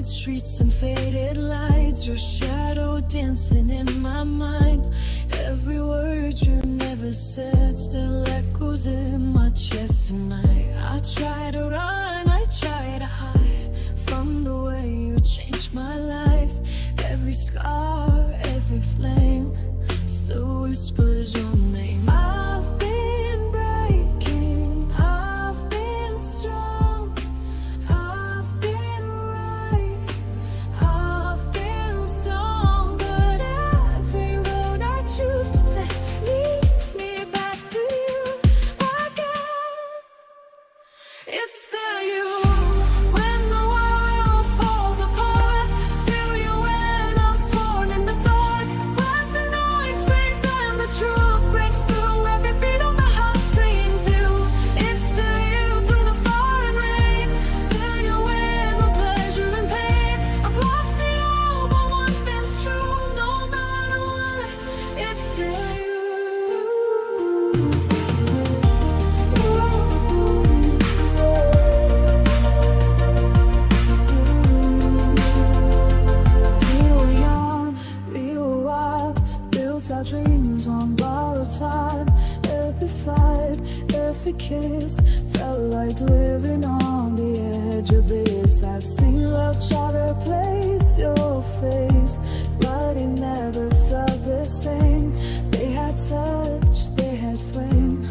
Crowded streets and faded lights, your shadow dancing in my mind. Every word you never said still echoes in my chest tonight. I try to run, I try to hide from the way you changed my life. Every scar, every flame still whispers your name. I've been breaking, I've been strong, I've been right, I've been strong. But every road I choose to take leads me back to you again. It's still you. When the world falls apart, still you when I'm torn in the dark. When the noise fades and the truth breaks through, every beat of my heart screams you. It's still you through the falling rain. Still you in the pleasure and pain. I've lost it all, but one thing's true. No matter what, it's still you. We were young, we were wild, built our dreams on borrowed time. Every fight, every kiss felt like living on the edge of this. I've seen love try to replace your face, but it never felt the same. They had touch, they had flame,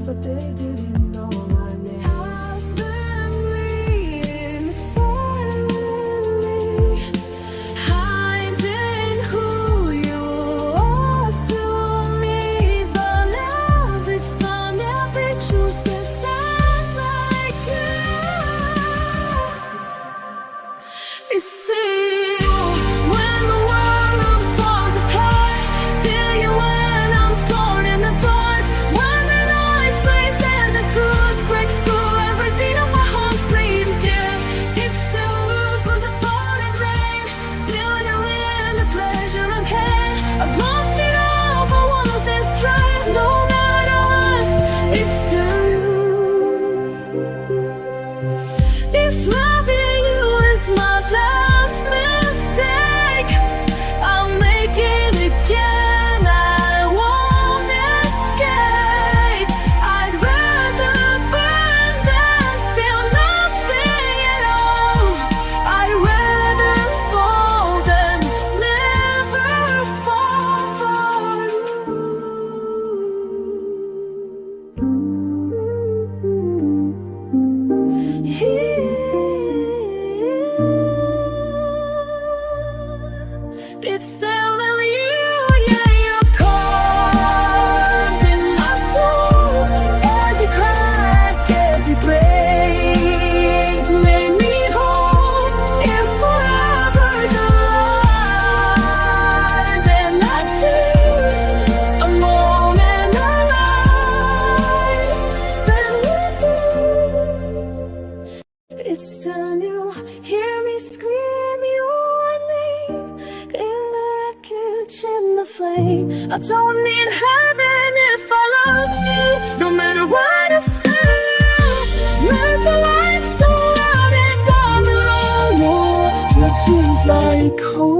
but they didn't know my name. I've been bleeding silently, hiding who you are to me. But every song, every truth that sounds like you, it's still you. When the world falls apart, still you when I'm torn in the dark. When the night fades and the truth breaks through, every beat of my heart screams you. It's still you through the falling rain. Still you in the pleasure and pain. I've lost it all, but one thing's true. No matter what, it's still you. If loving you is my last mistake, I'll make it again. I won't escape. I'd rather burn than feel nothing at all. I'd rather fall than never fall for you. It's still you, yeah, you're carved in my soul. Every crack, every break made me whole. If forever's a lie, then I choose a moment alive spent with you. It's still you. Hear me scream your name in the wreckage, in the flame. I don't need heaven if I love you. No matter what, it's still you. Let the lights go out and down the road. Still seems like home.